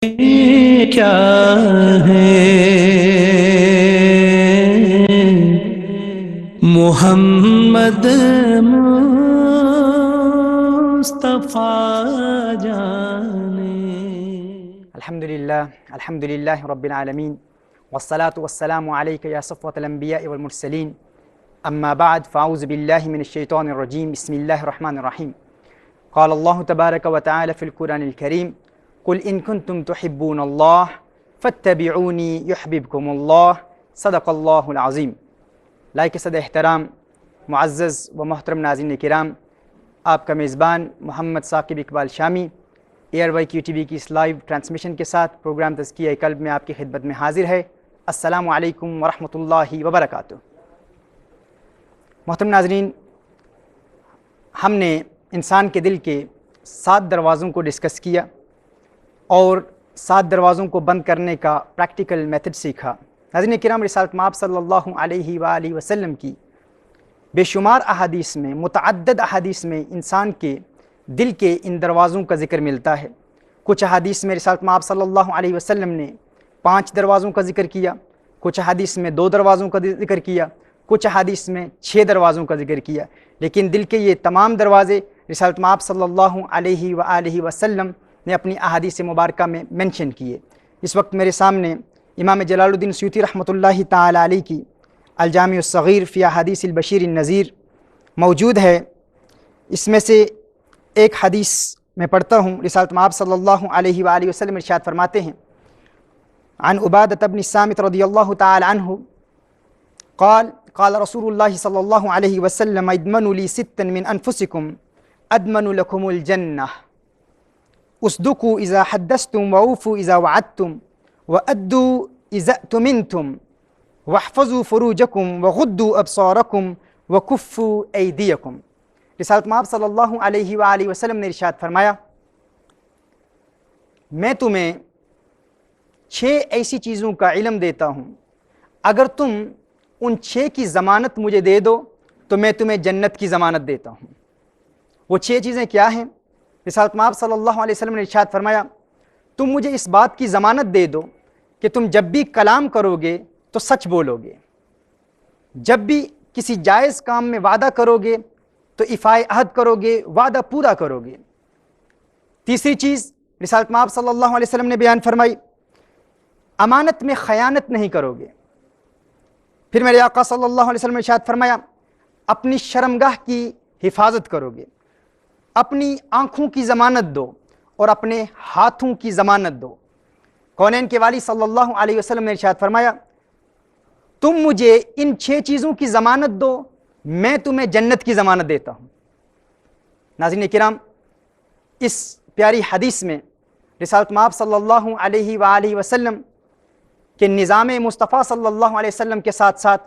کیا ہے محمد مصطفیٰ جانے۔ الحمدللہ رب العالمین والصلاة والسلام علیک یا صفوۃ الانبیاء والمرسلین، اما بعد فاعوذ باللہ من الشیطان الرجیم، بسم اللہ الرحمن الرحیم۔ قال اللہ تبارک و تعالی فی القرآن الکریم، قل ان کنتم تحبون اللہ فاتبعونی یحببکم اللہ، صدق اللہ العظیم۔ لائق صد احترام معزز و محترم ناظرین کرام، آپ کا میزبان محمد ثاقب اقبال شامی ایئر وائی کیو ٹی وی کی اس لائیو ٹرانسمیشن کے ساتھ پروگرام تزکیہ قلب میں آپ کی خدمت میں حاضر ہے۔ السلام علیکم ورحمۃ اللہ وبرکاتہ۔ محترم ناظرین، ہم نے انسان کے دل کے 7 دروازوں کو ڈسکس کیا اور 7 دروازوں کو بند کرنے کا پریکٹیکل میتھڈ سیکھا۔ ناظرین کرام، رسالت مآب صلی اللہ علیہ وآلہ وسلم کی بے شمار احادیث میں، متعدد احادیث میں انسان کے دل کے ان دروازوں کا ذکر ملتا ہے۔ کچھ احادیث میں رسالت مآب صلی اللہ علیہ وسلم نے 5 دروازوں کا ذکر کیا، کچھ احادیث میں 2 دروازوں کا ذکر کیا، کچھ احادیث میں 6 دروازوں کا ذکر کیا، لیکن دل کے یہ تمام دروازے رسالت مآب صلی اللہ علیہ وآلہ وسلم نے اپنی احادیث مبارکہ میں مینشن کیے۔ اس وقت میرے سامنے امام جلال الدین سیوطی رحمۃ اللہ تعالی علیہ کی الجامع الصغیر فی احادیث البشیر النذیر موجود ہے۔ اس میں سے ایک حدیث میں پڑھتا ہوں۔ رسالت مآب صلی اللہ علیہ وآلہ وسلم ارشاد فرماتے ہیں، عن عبادۃ بن الصامت رضی اللہ تعالی عنہ قال قال رسول اللہ صلی اللہ علیہ وسلم، ادمنوا لی 6 من انفسکم ادمن لکم الجنہ، اصدقوا اذا حدثتم ووفوا اذا وعدتم وادوا اذا اؤتمنتم واحفظوا فروجکم وغضوا ابصارکم وکفوا ایدیکم۔ رسالت مآب صلی اللہ علیہ وآلہ وسلم نے ارشاد فرمایا، میں تمہیں 6 ایسی چیزوں کا علم دیتا ہوں، اگر تم ان 6 کی ضمانت مجھے دے دو تو میں تمہیں جنت کی ضمانت دیتا ہوں۔ وہ 6 چیزیں کیا ہیں؟ رسالت مآب صلی اللہ علیہ وسلم نے ارشاد فرمایا، تم مجھے اس بات کی ضمانت دے دو کہ تم جب بھی کلام کرو گے تو سچ بولو گے، جب بھی کسی جائز کام میں وعدہ کرو گے تو ایفائے عہد کرو گے، وعدہ پورا کرو گے۔ تیسری چیز رسالت مآب صلی اللہ علیہ وسلم نے بیان فرمائی، امانت میں خیانت نہیں کرو گے۔ پھر میرے آقا صلی اللہ علیہ وسلم نے ارشاد فرمایا، اپنی شرمگاہ کی حفاظت کرو گے، اپنی آنکھوں کی ضمانت دو اور اپنے ہاتھوں کی ضمانت دو۔ کونین کے والی صلی اللہ علیہ وسلم نے ارشاد فرمایا، تم مجھے ان 6 چیزوں کی ضمانت دو، میں تمہیں جنت کی ضمانت دیتا ہوں۔ ناظرین کرام، اس پیاری حدیث میں رسالت مآب صلی اللہ علیہ وآلہ وسلم کہ نظام مصطفیٰ صلی اللہ علیہ وسلم کے ساتھ ساتھ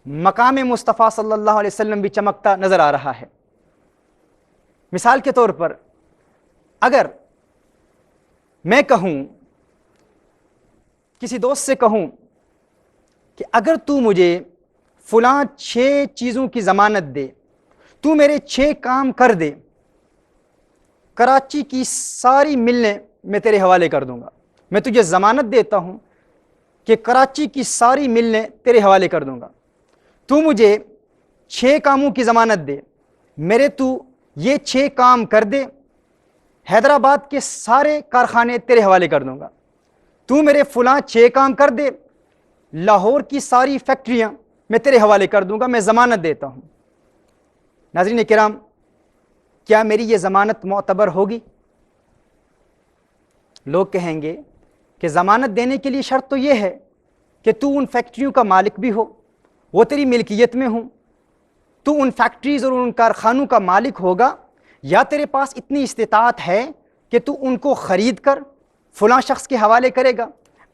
مقام مصطفیٰ صلی اللہ علیہ وسلم بھی چمکتا نظر آ رہا ہے۔ مثال کے طور پر اگر میں کہوں، کسی دوست سے کہوں کہ اگر تو مجھے فلاں 6 چیزوں کی ضمانت دے، تو میرے 6 کام کر دے، کراچی کی ساری ملیں میں تیرے حوالے کر دوں گا، میں تجھے ضمانت دیتا ہوں کہ کراچی کی ساری ملیں تیرے حوالے کر دوں گا، تو مجھے 6 کاموں کی ضمانت دے، میرے تو یہ 6 کام کر دے، حیدرآباد کے سارے کارخانے تیرے حوالے کر دوں گا، تو میرے فلاں 6 کام کر دے، لاہور کی ساری فیکٹریاں میں تیرے حوالے کر دوں گا، میں ضمانت دیتا ہوں۔ ناظرین کرام، کیا میری یہ ضمانت معتبر ہوگی؟ لوگ کہیں گے کہ ضمانت دینے کے لیے شرط تو یہ ہے کہ تو ان فیکٹریوں کا مالک بھی ہو، وہ تیری ملکیت میں ہوں، تو ان فیکٹریز اور ان کارخانوں کا مالک ہوگا، یا تیرے پاس اتنی استطاعت ہے کہ تو ان کو خرید کر فلاں شخص کے حوالے کرے گا۔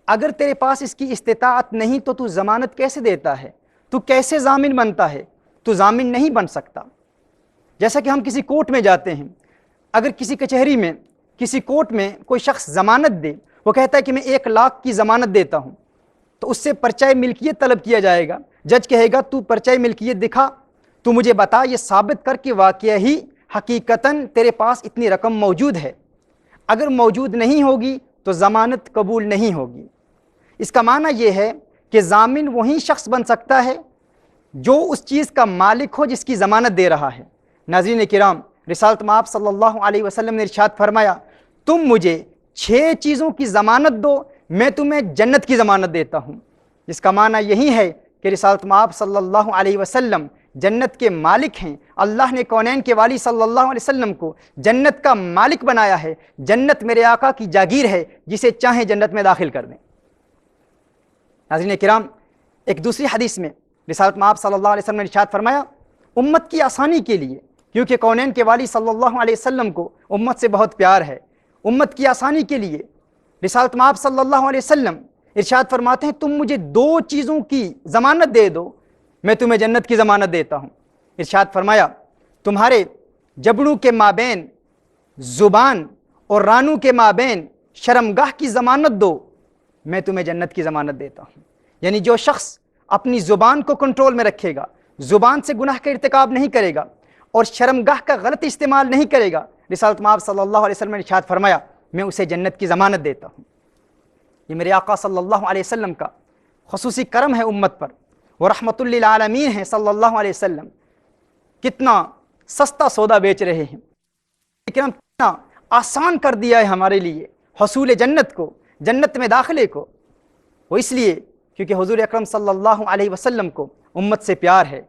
اگر تیرے پاس اس کی استطاعت نہیں تو ضمانت کیسے دیتا ہے؟ تو کیسے ضامن بنتا ہے؟ تو ضامن نہیں بن سکتا۔ جیسا کہ ہم کسی کورٹ میں جاتے ہیں، اگر کسی کچہری میں، کسی کورٹ میں کوئی شخص ضمانت دے، وہ کہتا ہے کہ میں 1 لاکھ کی ضمانت دیتا ہوں، تو اس سے پرچہ ملکیت طلب کیا جائے گا۔ جج کہے گا تو پرچہ ملکیت دکھا، تو مجھے بتا، یہ ثابت کر کہ واقعہ ہی حقیقتاً تیرے پاس اتنی رقم موجود ہے۔ اگر موجود نہیں ہوگی تو ضمانت قبول نہیں ہوگی۔ اس کا معنی یہ ہے کہ ضامن وہی شخص بن سکتا ہے جو اس چیز کا مالک ہو جس کی ضمانت دے رہا ہے۔ ناظرین کرام، رسالت مآب صلی اللہ علیہ وسلم نے ارشاد فرمایا، تم مجھے 6 چیزوں کی ضمانت دو، میں تمہیں جنت کی ضمانت دیتا ہوں۔ جس کا معنی یہی ہے کہ رسالت مآب صلی اللہ علیہ وسلم جنت کے مالک ہیں۔ اللہ نے کونین کے والی صلی اللہ علیہ وسلم کو جنت کا مالک بنایا ہے۔ جنت میرے آقا کی جاگیر ہے، جسے چاہیں جنت میں داخل کر دیں۔ ناظرین کرام، ایک دوسری حدیث میں رسالت مآب صلی اللہ علیہ وسلم نے ارشاد فرمایا، امت کی آسانی کے لیے، کیونکہ کونین کے والی صلی اللہ علیہ وسلم کو امت سے بہت پیار ہے، امت کی آسانی کے لیے رسالت مآب صلی اللہ علیہ وسلم ارشاد فرماتے ہیں، تم مجھے 2 چیزوں کی ضمانت دے دو، میں تمہیں جنت کی ضمانت دیتا ہوں۔ ارشاد فرمایا، تمہارے جبڑوں کے مابین زبان اور رانوں کے مابین شرمگاہ کی ضمانت دو، میں تمہیں جنت کی ضمانت دیتا ہوں۔ یعنی جو شخص اپنی زبان کو کنٹرول میں رکھے گا، زبان سے گناہ کا ارتکاب نہیں کرے گا اور شرمگاہ کا غلط استعمال نہیں کرے گا، رسالت مآب صلی اللہ علیہ وسلم نے ارشاد فرمایا، میں اسے جنت کی ضمانت دیتا ہوں۔ یہ میرے آقا صلی اللہ علیہ وسلم کا خصوصی کرم ہے امت پر، وہ رحمت للعالمین ہیں صلی اللہ علیہ وسلم۔ کتنا سستا سودا بیچ رہے ہیں، لیکن کتنا آسان کر دیا ہے ہمارے لیے حصول جنت کو، جنت میں داخلے کو۔ وہ اس لیے کیونکہ حضور اکرم صلی اللہ علیہ وسلم کو امت سے پیار ہے،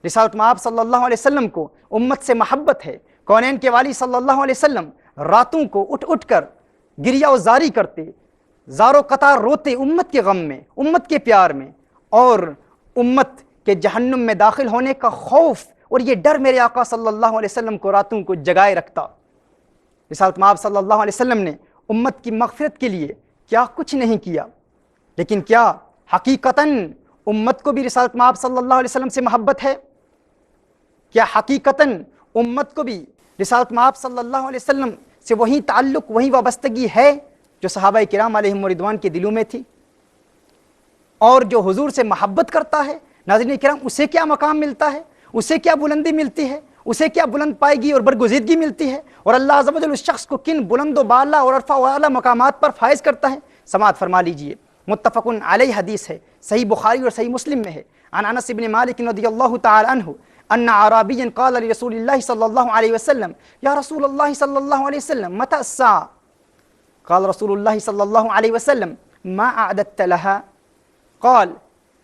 رسالت مآب صلی اللہ علیہ وسلم کو امت سے محبت ہے۔ کونین کے والی صلی اللہ علیہ وسلم راتوں کو اٹھ اٹھ کر گریہ و زاری کرتے، زار و قطار روتے امت کے غم میں، امت کے پیار میں، اور امت کے جہنم میں داخل ہونے کا خوف اور یہ ڈر میرے آقا صلی اللہ علیہ وسلم کو راتوں کو جگائے رکھتا۔ رسالت مآب صلی اللہ علیہ وسلم نے امت کی مغفرت کے لیے کیا کچھ نہیں کیا، لیکن کیا حقیقتاً امت کو بھی رسالت مآب صلی اللہ علیہ وسلم سے محبت ہے؟ کیا حقیقتاً امت کو بھی رسالت مآب صلی اللہ علیہ وسلم سے وہی تعلق، وہی وابستگی ہے جو صحابہ کرام علیہم رضوان کے دلوں میں تھی؟ اور جو حضور سے محبت کرتا ہے ناظرین کرام، اسے کیا مقام ملتا ہے، اسے کیا بلندی ملتی ہے، اسے کیا بلند پائیگی اور برگزیدگی ملتی ہے، اور اللہ عز و جل اس شخص کو کن بلند و بالا اور عرفہ و اعلیٰ مقامات پر فائز کرتا ہے۔ سماعت فرما لیجئے، متفق علیہ حدیث ہے، صحیح بخاری اور صحیح مسلم میں ہے، عن انس بن مالک رضی اللہ تعالی عنہ ان اعرابیا قال لرسول اللہ صلی اللہ علیہ وسلم یا رسول اللہ صلی اللہ علیہ وسلم متى الساعة؟ قال رسول اللہ صلی اللہ علیہ وسلم ما اعددت لها؟ قال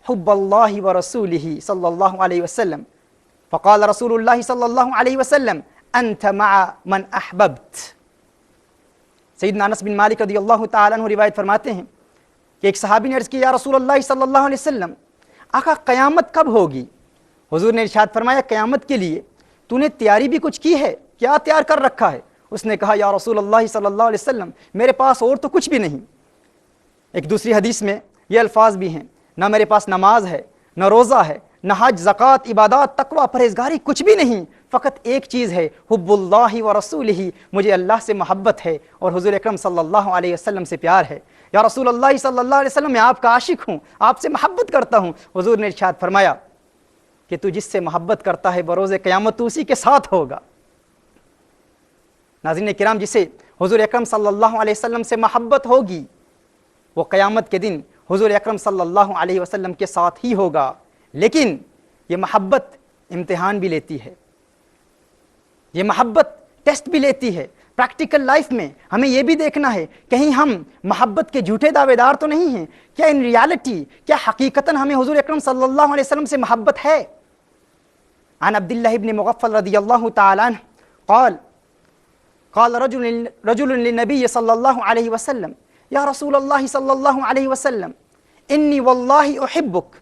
حب اللہ ورسولہ صلی اللہ علیہ وسلم، فقال رسول اللہ صلی اللہ علیہ وسلم انت مع من احببت۔ سیدنا انس بن مالک رضی اللہ تعالیٰ عنہ روایت فرماتے ہیں کہ ایک صحابی نے عرض کی، یا رسول اللہ صلی اللہ علیہ وسلم، آقا قیامت کب ہوگی؟ حضور نے ارشاد فرمایا، قیامت کے لیے تو نے تیاری بھی کچھ کی ہے، کیا تیار کر رکھا ہے؟ اس نے کہا، یا رسول اللہ صلی اللہ علیہ وسلم، میرے پاس اور تو کچھ بھی نہیں۔ ایک دوسری حدیث میں یہ الفاظ بھی ہیں، نہ میرے پاس نماز ہے، نہ روزہ ہے، نہ حج، زکوٰۃ، عبادات، تقویٰ، پرہیزگاری، کچھ بھی نہیں، فقط ایک چیز ہے، حب اللہ ورسولہ، مجھے اللہ سے محبت ہے اور حضور اکرم صلی اللہ علیہ وسلم سے پیار ہے۔ یا رسول اللہ صلی اللہ علیہ وسلم، میں آپ کا عاشق ہوں، آپ سے محبت کرتا ہوں۔ حضور نے ارشاد فرمایا کہ تو جس سے محبت کرتا ہے بروز قیامت تو اسی کے ساتھ ہوگا۔ ناظرین کرام، جسے حضور اکرم صلی اللہ علیہ وسلم سے محبت ہوگی وہ قیامت کے دن حضور اکرم صلی اللہ علیہ وسلم کے ساتھ ہی ہوگا۔ لیکن یہ محبت امتحان بھی لیتی ہے، یہ محبت ٹیسٹ بھی لیتی ہے۔ پریکٹیکل لائف میں ہمیں یہ بھی دیکھنا ہے، کہیں ہم محبت کے جھوٹے دعوے دار تو نہیں ہیں؟ کیا ان ریالٹی، کیا حقیقتاً ہمیں حضور اکرم صلی اللہ علیہ وسلم سے محبت ہے؟ عن عبداللہ بن مغفل رضی اللہ تعالی عنہ قال قال رجل للنبی صلی اللہ علیہ وسلم یا رسول اللہ صلی اللہ علیہ وسلم انی واللہ احبک،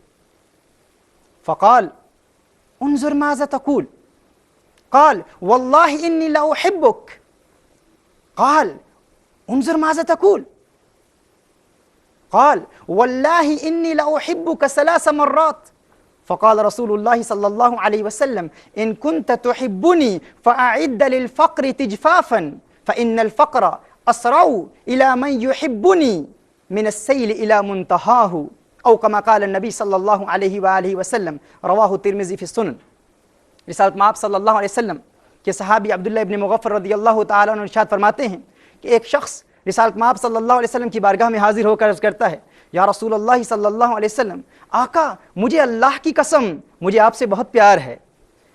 فقال انظر ماذا تقول، قال واللہ انی لا احبک، قال انظر ماذا تقول، قال واللہ انی لا احبک 3 مرات، فقال رسول اللہ صلی اللہ علیہ وسلم ان كنت تحبنی فاعد للفقر تجفافا فإن الفقر اسرع الى من يحبنی من السیل الى منتہاہ، او کما قال النبی صلی اللہ علیہ وآلہ وسلم، رواہ ترمذی فی السنن۔ رسالت مآب صلی اللہ علیہ وسلم کے صحابی عبداللہ ابن مغفر رضی اللہ تعالیٰ عنہ ارشاد فرماتے ہیں کہ ایک شخص رسالت مآب صلی اللہ علیہ وسلم کی بارگاہ میں حاضر ہو کر عرض کرتا ہے یا رسول اللہ صلی اللہ علیہ وسلم، آقا مجھے اللہ کی قسم مجھے آپ سے بہت پیار ہے،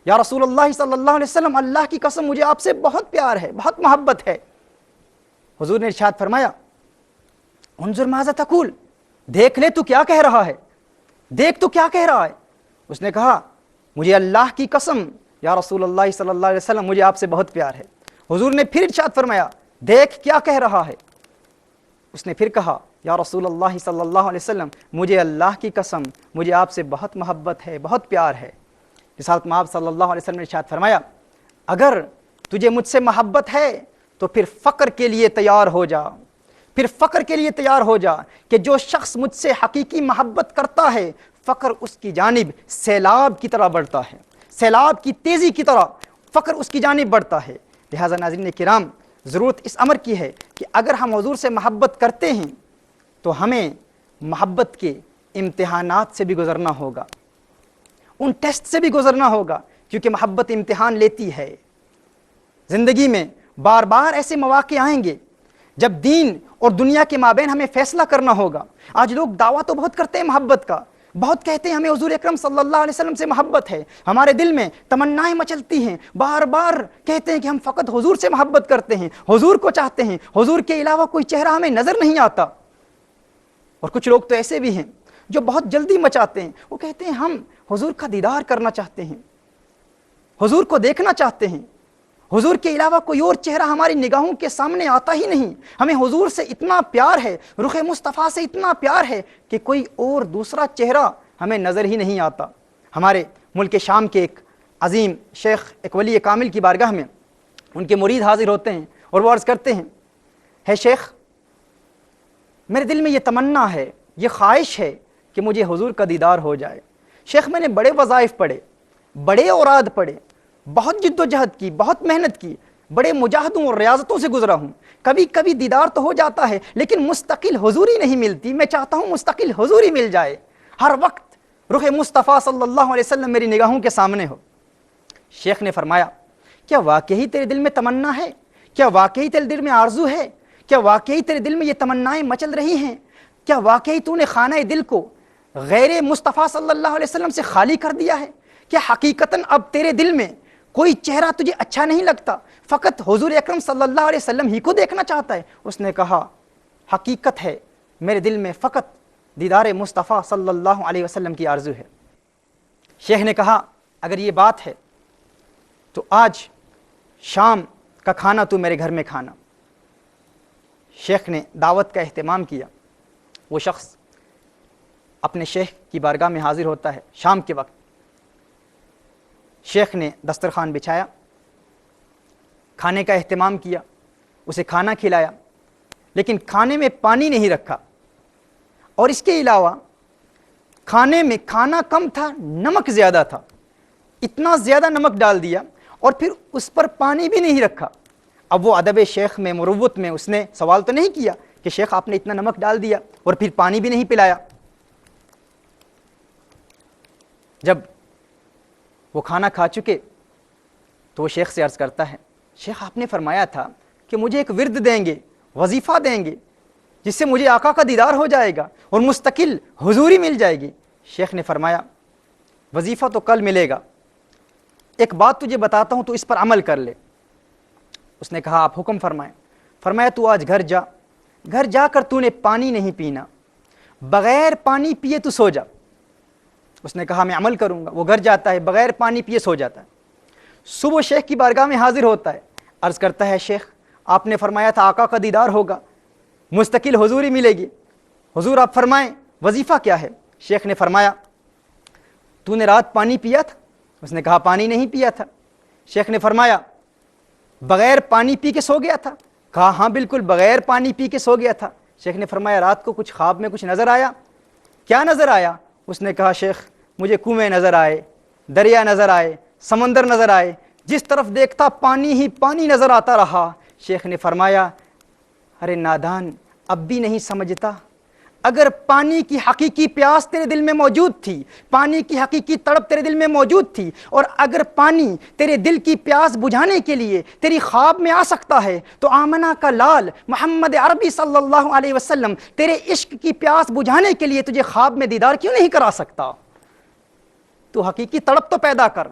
یا رسول اللہ صلی اللہ علیہ وسلم اللہ کی قسم مجھے آپ سے بہت پیار ہے، بہت محبت ہے۔ حضور نے ارشاد فرمایا انظر ماذا تقول، دیکھ لے تو کیا کہہ رہا ہے، دیکھ تو کیا کہہ رہا ہے۔ اس نے کہا مجھے اللہ کی قسم یا رسول اللہ صلی اللہ علیہ وسلم مجھے آپ سے بہت پیار ہے۔ حضور نے پھر ارشاد فرمایا دیکھ کیا کہہ رہا ہے۔ اس نے پھر کہا یا رسول اللہ صلی اللہ علیہ وسلم مجھے اللہ کی قسم مجھے آپ سے بہت محبت ہے، بہت پیار ہے۔ رسالت مآب صلی اللہ علیہ وسلم نے ارشاد فرمایا اگر تجھے مجھ سے محبت ہے تو پھر فقر کے لیے تیار ہو جا، پھر فقر کے لیے تیار ہو جا کہ جو شخص مجھ سے حقیقی محبت کرتا ہے فقر اس کی جانب سیلاب کی طرح بڑھتا ہے، سیلاب کی تیزی کی طرح فقر اس کی جانب بڑھتا ہے۔ لہٰذا ناظرین کرام ضرورت اس امر کی ہے کہ اگر ہم حضور سے محبت کرتے ہیں تو ہمیں محبت کے امتحانات سے بھی گزرنا ہوگا، ان ٹیسٹ سے بھی گزرنا ہوگا، کیونکہ محبت امتحان لیتی ہے۔ زندگی میں بار بار ایسے مواقع آئیں گے جب دین اور دنیا کے مابین ہمیں فیصلہ کرنا ہوگا۔ آج لوگ دعویٰ تو بہت کرتے ہیں محبت کا، بہت کہتے ہیں ہمیں حضور اکرم صلی اللہ علیہ وسلم سے محبت ہے، ہمارے دل میں تمنائیں مچلتی ہیں، بار بار کہتے ہیں کہ ہم فقط حضور سے محبت کرتے ہیں، حضور کو چاہتے ہیں، حضور کے علاوہ کوئی چہرہ ہمیں نظر نہیں آتا۔ اور کچھ لوگ تو ایسے بھی ہیں جو بہت جلدی مچاتے ہیں، وہ کہتے ہیں ہم حضور کا دیدار کرنا چاہتے ہیں، حضور کو دیکھنا چاہتے ہیں، حضور کے علاوہ کوئی اور چہرہ ہماری نگاہوں کے سامنے آتا ہی نہیں، ہمیں حضور سے اتنا پیار ہے، رخ مصطفیٰ سے اتنا پیار ہے کہ کوئی اور دوسرا چہرہ ہمیں نظر ہی نہیں آتا۔ ہمارے ملک شام کے ایک عظیم شیخ ایک ولی کامل کی بارگاہ میں ان کے مرید حاضر ہوتے ہیں اور وہ عرض کرتے ہیں ہے شیخ میرے دل میں یہ تمنا ہے، یہ خواہش ہے کہ مجھے حضور کا دیدار ہو جائے۔ شیخ میں نے بڑے وظائف پڑھے، بڑے اوراد پڑھے، بہت جد و جہد کی، بہت محنت کی، بڑے مجاہدوں اور ریاضتوں سے گزرا ہوں، کبھی کبھی دیدار تو ہو جاتا ہے لیکن مستقل حضوری نہیں ملتی، میں چاہتا ہوں مستقل حضوری مل جائے، ہر وقت رخ مصطفیٰ صلی اللہ علیہ وسلم میری نگاہوں کے سامنے ہو۔ شیخ نے فرمایا کیا واقعی تیرے دل میں تمنا ہے؟ کیا واقعی تیرے دل میں آرزو ہے؟ کیا واقعی تیرے دل میں یہ تمنائیں مچل رہی ہیں؟ کیا واقعی تو نے خانہ دل کو غیر مصطفیٰ صلی اللہ علیہ وسلم سے خالی کر دیا ہے؟ کیا حقیقتاً اب تیرے دل میں کوئی چہرہ تجھے اچھا نہیں لگتا، فقط حضور اکرم صلی اللہ علیہ وسلم ہی کو دیکھنا چاہتا ہے؟ اس نے کہا حقیقت ہے میرے دل میں فقط دیدار مصطفیٰ صلی اللہ علیہ وسلم کی آرزو ہے۔ شیخ نے کہا اگر یہ بات ہے تو آج شام کا کھانا تو میرے گھر میں کھانا۔ شیخ نے دعوت کا اہتمام کیا، وہ شخص اپنے شیخ کی بارگاہ میں حاضر ہوتا ہے شام کے وقت۔ شیخ نے دسترخوان بچھایا، کھانے کا اہتمام کیا، اسے کھانا کھلایا، لیکن کھانے میں پانی نہیں رکھا، اور اس کے علاوہ کھانے میں کھانا کم تھا، نمک زیادہ تھا، اتنا زیادہ نمک ڈال دیا اور پھر اس پر پانی بھی نہیں رکھا۔ اب وہ ادب شیخ میں، مروت میں اس نے سوال تو نہیں کیا کہ شیخ آپ نے اتنا نمک ڈال دیا اور پھر پانی بھی نہیں پلایا۔ جب وہ کھانا کھا چکے تو وہ شیخ سے عرض کرتا ہے شیخ آپ نے فرمایا تھا کہ مجھے ایک ورد دیں گے، وظیفہ دیں گے، جس سے مجھے آقا کا دیدار ہو جائے گا اور مستقل حضوری مل جائے گی۔ شیخ نے فرمایا وظیفہ تو کل ملے گا، ایک بات تجھے بتاتا ہوں تو اس پر عمل کر لے۔ اس نے کہا آپ حکم فرمائیں۔ فرمایا تو آج گھر جا، گھر جا کر تو نے پانی نہیں پینا، بغیر پانی پیے تو سو جا۔ اس نے کہا میں عمل کروں گا۔ وہ گھر جاتا ہے، بغیر پانی پیے سو جاتا ہے۔ صبح شیخ کی بارگاہ میں حاضر ہوتا ہے، عرض کرتا ہے شیخ آپ نے فرمایا تھا آقا کا دیدار ہوگا، مستقل حضوری ملے گی، حضور آپ فرمائیں وظیفہ کیا ہے؟ شیخ نے فرمایا تو نے رات پانی پیا تھا؟ اس نے کہا پانی نہیں پیا تھا۔ شیخ نے فرمایا بغیر پانی پی کے سو گیا تھا؟ کہا ہاں بالکل بغیر پانی پی کے سو گیا تھا۔ شیخ نے فرمایا رات کو کچھ خواب میں کچھ نظر آیا؟ کیا نظر آیا؟ اس نے کہا شیخ مجھے کنویں نظر آئے، دریا نظر آئے، سمندر نظر آئے، جس طرف دیکھتا پانی ہی پانی نظر آتا رہا۔ شیخ نے فرمایا ارے نادان اب بھی نہیں سمجھتا، اگر پانی کی حقیقی پیاس تیرے دل میں موجود تھی، پانی کی حقیقی تڑپ تیرے دل میں موجود تھی، اور اگر پانی تیرے دل کی پیاس بجھانے کے لیے تیری خواب میں آ سکتا ہے، تو آمنہ کا لال محمد عربی صلی اللہ علیہ وسلم تیرے عشق کی پیاس بجھانے کے لیے تجھے خواب میں دیدار کیوں نہیں کرا سکتا؟ تو حقیقی تڑپ تو پیدا کر،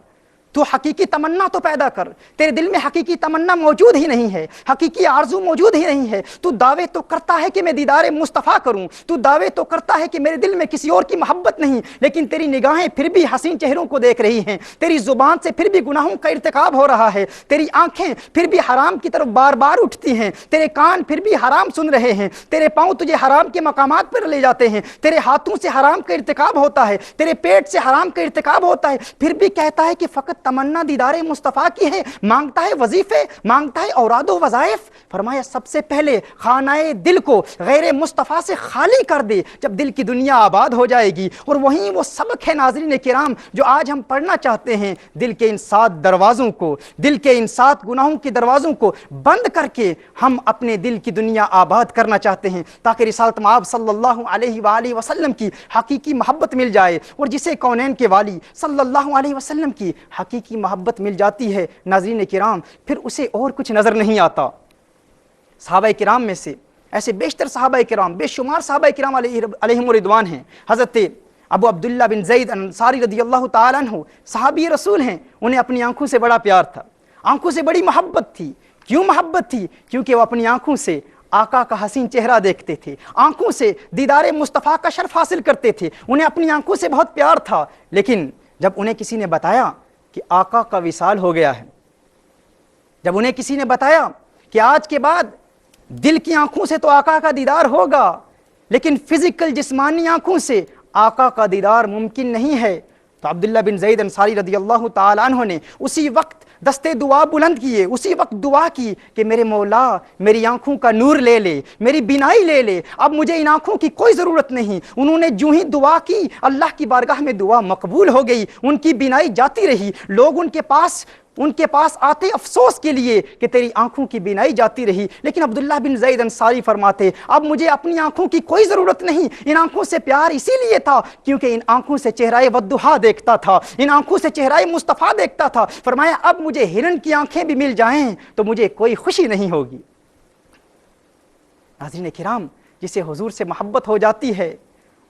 تو حقیقی تمنا تو پیدا کر۔ تیرے دل میں حقیقی تمنا موجود ہی نہیں ہے، حقیقی آرزو موجود ہی نہیں ہے۔ تو دعوے تو کرتا ہے کہ میں دیدار مصطفیٰ کروں، تو دعوے تو کرتا ہے کہ میرے دل میں کسی اور کی محبت نہیں، لیکن تیری نگاہیں پھر بھی حسین چہروں کو دیکھ رہی ہیں، تیری زبان سے پھر بھی گناہوں کا ارتکاب ہو رہا ہے، تیری آنکھیں پھر بھی حرام کی طرف بار بار اٹھتی ہیں، تیرے کان پھر بھی حرام سن رہے ہیں، تیرے پاؤں تجھے حرام کے مقامات پر لے جاتے ہیں، تیرے ہاتھوں سے حرام کا ارتکاب ہوتا ہے، تیرے پیٹ سے حرام کا ارتکاب ہوتا ہے، پھر بھی کہتا ہے کہ فقط تمنا دیدار مصطفیٰ کی ہے، مانگتا ہے وظیفے، مانگتا ہے اوراد و وظائف۔ فرمایا سب سے پہلے خانہ دل کو غیر مصطفیٰ سے خالی کر دے، جب دل کی دنیا آباد ہو جائے گی۔ اور وہیں وہ سبق ہے ناظرین کرام جو آج ہم پڑھنا چاہتے ہیں، دل کے ان 7 دروازوں کو، دل کے ان 7 گناہوں کے دروازوں کو بند کر کے ہم اپنے دل کی دنیا آباد کرنا چاہتے ہیں، تاکہ رسالت مآب صلی اللہ علیہ وآلہ وسلم کی حقیقی محبت مل جائے، اور جسے کونین کے والی صلی اللہ علیہ وسلم کی حقیقی محبت مل جاتی ہے ناظرین کرام، پھر اسے اور کچھ نظر نہیں آتا۔ صحابہ کرام میں سے ایسے بیشتر صحابہ کرام، بے شمار صحابہ کرام علیہم رضوان ہیں۔ حضرت ابو عبداللہ بن زید انصاری رضی اللہ تعالیٰ عنہ صحابی رسول ہیں، انہیں اپنی آنکھوں سے بڑا پیار تھا، آنکھوں سے بڑی محبت تھی۔ کیوں محبت تھی؟ کیونکہ وہ اپنی آنکھوں سے آقا کا حسین چہرہ دیکھتے تھے، آنکھوں سے دیدار مصطفیٰ کا شرف حاصل کرتے تھے، انہیں اپنی آنکھوں سے بہت پیار تھا۔ لیکن جب انہیں کسی نے بتایا کہ آقا کا وصال ہو گیا ہے، جب انہیں کسی نے بتایا کہ آج کے بعد دل کی آنکھوں سے تو آقا کا دیدار ہوگا، لیکن فزیکل جسمانی آنکھوں سے آقا کا دیدار ممکن نہیں ہے، تو عبداللہ بن زید انصاری رضی اللہ تعالیٰ عنہ نے اسی وقت دستے دعا بلند کیے، اسی وقت دعا کی کہ میرے مولا میری آنکھوں کا نور لے لے، میری بینائی لے لے، اب مجھے ان آنکھوں کی کوئی ضرورت نہیں۔ انہوں نے جو ہی دعا کی، اللہ کی بارگاہ میں دعا مقبول ہو گئی، ان کی بینائی جاتی رہی، لوگ ان کے پاس آتے افسوس کے لیے کہ تیری آنکھوں کی بینائی جاتی رہی، لیکن عبداللہ بن زید انصاری فرماتے اب مجھے اپنی آنکھوں کی کوئی ضرورت نہیں، ان آنکھوں سے پیار اسی لیے تھا کیونکہ ان آنکھوں سے چہرہ والضحیٰ دیکھتا تھا، ان آنکھوں سے چہرہ مصطفیٰ دیکھتا تھا۔ فرمایا اب مجھے ہرن کی آنکھیں بھی مل جائیں تو مجھے کوئی خوشی نہیں ہوگی۔ ناظرین کرام، جسے حضور سے محبت ہو جاتی ہے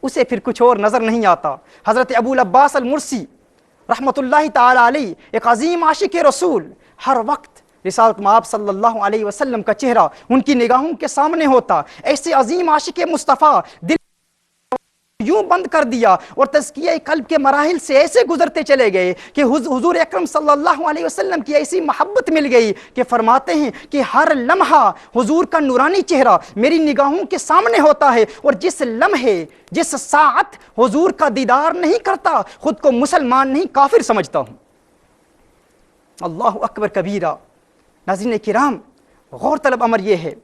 اسے پھر کچھ اور نظر نہیں آتا۔ حضرت ابو العباس المرسی رحمۃ اللہ تعالی علیہ، ایک عظیم عاشق رسول، ہر وقت رسالت مآب صلی اللہ علیہ وسلم کا چہرہ ان کی نگاہوں کے سامنے ہوتا۔ ایسے عظیم عاشق مصطفیٰ دل یوں بند کر دیا اور تزکیہ قلب کے مراحل سے ایسے گزرتے چلے گئے کہ حضور اکرم صلی اللہ علیہ وسلم کی ایسی محبت مل گئی کہ فرماتے ہیں کہ ہر لمحہ حضور کا نورانی چہرہ میری نگاہوں کے سامنے ہوتا ہے، اور جس لمحے جس ساعت حضور کا دیدار نہیں کرتا خود کو مسلمان نہیں کافر سمجھتا ہوں۔ اللہ اکبر کبیرہ۔ ناظرین کرام، غور طلب امر یہ ہے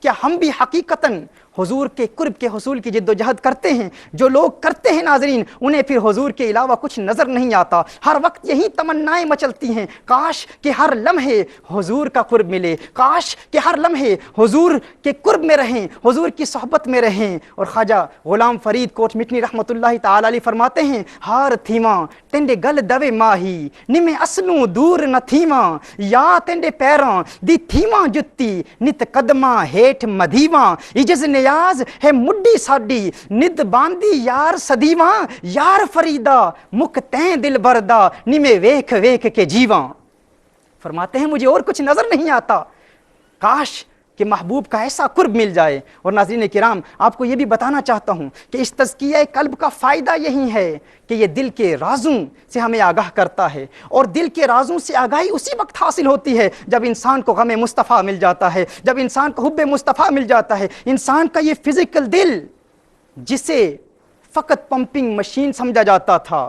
کیا ہم بھی حقیقتاً حضور کے قرب کے حصول کی جد و جہد کرتے ہیں؟ جو لوگ کرتے ہیں ناظرین، انہیں پھر حضور کے علاوہ کچھ نظر نہیں آتا، ہر وقت یہی تمنائیں مچلتی ہیں کاش کہ ہر لمحے حضور کا قرب ملے، کاش کہ ہر لمحے حضور کے قرب میں رہیں، حضور کی صحبت میں رہیں۔ اور خواجہ غلام فرید کوٹ مٹنی رحمۃ اللہ تعالی علیہ فرماتے ہیں ہار تھیواں تینڈے گل دوے ماہی نمے اسلوں دور نہ تھیواں، یا تینڈے پیراں دی تھیواں جتی نت قدماں ہیٹھ مدھیواں، اجز نیاز ہے مڈی ساڈی ند باندی یار صدیواں، یار فریدا مک تین دل بردا نمے ویکھ ویکھ کے جیواں۔ فرماتے ہیں مجھے اور کچھ نظر نہیں آتا، کاش کہ محبوب کا ایسا قرب مل جائے۔ اور ناظرین کرام، آپ کو یہ بھی بتانا چاہتا ہوں کہ اس تزکیہ قلب کا فائدہ یہی ہے کہ یہ دل کے رازوں سے ہمیں آگاہ کرتا ہے، اور دل کے رازوں سے آگاہی اسی وقت حاصل ہوتی ہے جب انسان کو غم مصطفیٰ مل جاتا ہے، جب انسان کو حب مصطفیٰ مل جاتا ہے۔ انسان کا یہ فزیکل دل جسے فقط پمپنگ مشین سمجھا جاتا تھا،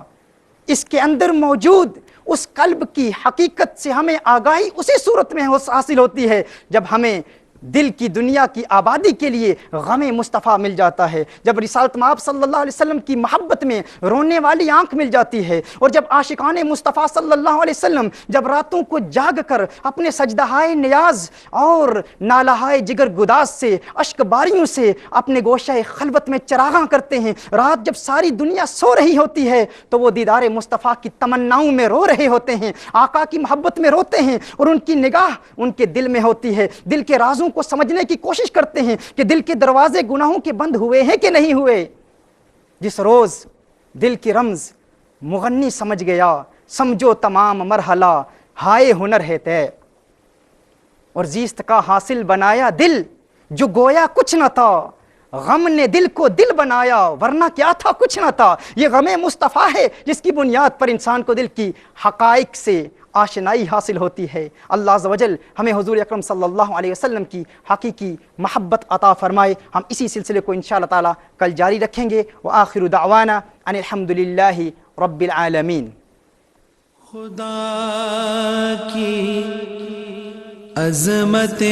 اس کے اندر موجود اس قلب کی حقیقت سے ہمیں آگاہی اسی صورت میں حاصل ہوتی ہے جب ہمیں دل کی دنیا کی آبادی کے لیے غم مصطفیٰ مل جاتا ہے، جب رسالت مآب صلی اللہ علیہ وسلم کی محبت میں رونے والی آنکھ مل جاتی ہے، اور جب عاشقان مصطفیٰ صلی اللہ علیہ وسلم جب راتوں کو جاگ کر اپنے سجدہائے نیاز اور نالہائے جگر گداز سے اشک باریوں سے اپنے گوشہ خلوت میں چراغاں کرتے ہیں، رات جب ساری دنیا سو رہی ہوتی ہے تو وہ دیدار مصطفیٰ کی تمناؤں میں رو رہے ہوتے ہیں، آقا کی محبت میں روتے ہیں، اور ان کی نگاہ ان کے دل میں ہوتی ہے، دل کے رازوں کو سمجھنے کی کوشش کرتے ہیں کہ دل کے دروازے گناہوں کے بند ہوئے ہیں کہ نہیں ہوئے۔ جس روز دل کی رمز مغنی سمجھ گیا، سمجھو تمام مرحلہ ہائے ہنر ہے طے، اور زیست کا حاصل بنایا دل جو گویا کچھ نہ تھا، غم نے دل کو دل بنایا ورنہ کیا تھا کچھ نہ تھا۔ یہ غم مصطفیٰ ہے جس کی بنیاد پر انسان کو دل کی حقائق سے آشنائی حاصل ہوتی ہے۔ اللہ عز و جل ہمیں حضور اکرم صلی اللہ علیہ وسلم کی حقیقی محبت عطا فرمائے۔ ہم اسی سلسلے کو انشاءاللہ تعالی کل جاری رکھیں گے۔ وآخر دعوانا ان الحمدللہ رب العالمین۔ خدا کی عظمتیں